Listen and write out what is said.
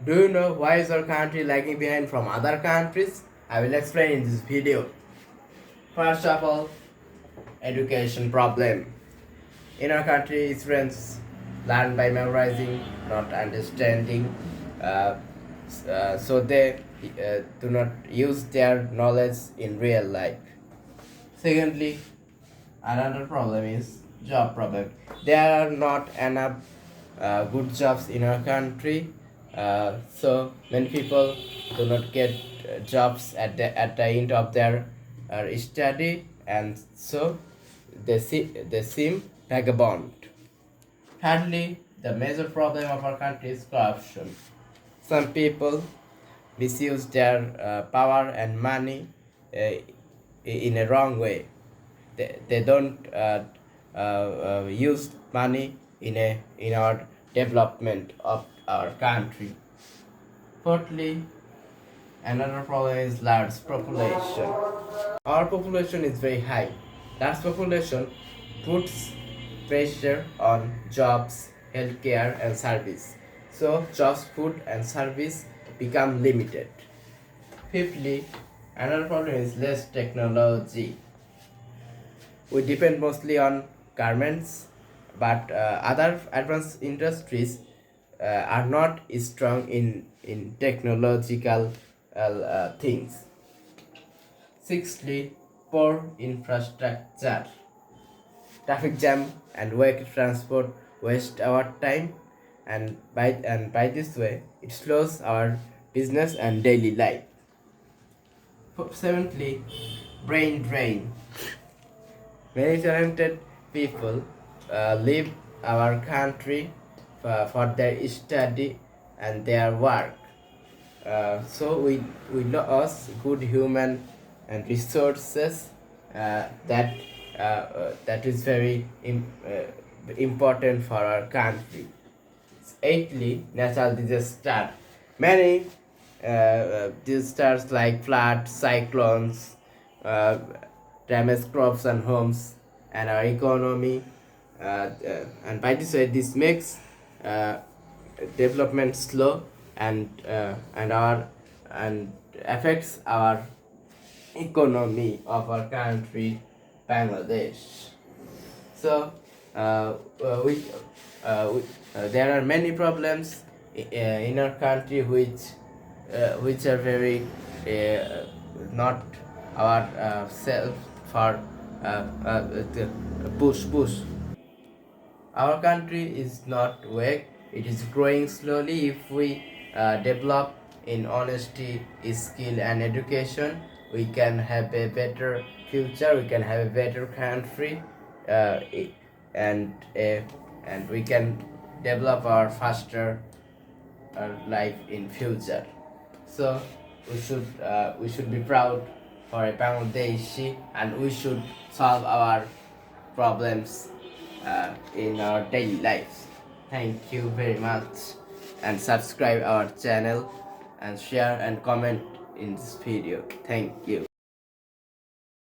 Do you know why is our country lagging behind from other countries? I will explain in this video. First of all, education problem. In our country, students learn by memorizing, not understanding. Uh, so they do not use their knowledge in real life. Secondly, another problem is job problem. There are not enough good jobs in our country, so many people do not get jobs at the end of their study, and so they seem vagabond. Thirdly, the major problem of our country is corruption. Some people misuse their power and money uh, in a wrong way. They don't use money in our development of our country. Fourthly, another problem is large population. Our population is very high. Large population puts pressure on jobs, healthcare, and service. So jobs, food, and service become limited. Fifthly, another problem is less technology. We depend mostly on garments, but other advanced industries are not strong in technological things. Sixthly, poor infrastructure. Traffic jam and vehicle transport waste our time, and by this way it slows our business and daily life. Seventhly, brain drain. Many talented people leave our country for their study and their work. So we lost good human and resources that is very important for our country. Eighthly, natural disaster. Many disasters like floods, cyclones, uh, damage crops and homes and our economy. And by this way, this makes uh, development slow and affects our economy of our country, Bangladesh. So we, there are many problems in our country which are very not our self for push. Our country is not weak; it is growing slowly. If we develop in honesty, skill, and education, we can have a better future. We can have a better country, uh, i- and uh, and we can develop our faster life in future. So we should be proud for a Bangladeshi, and we should solve our problems in our daily lives. Thank you very much, and subscribe our channel and share and comment in this video. Thank you.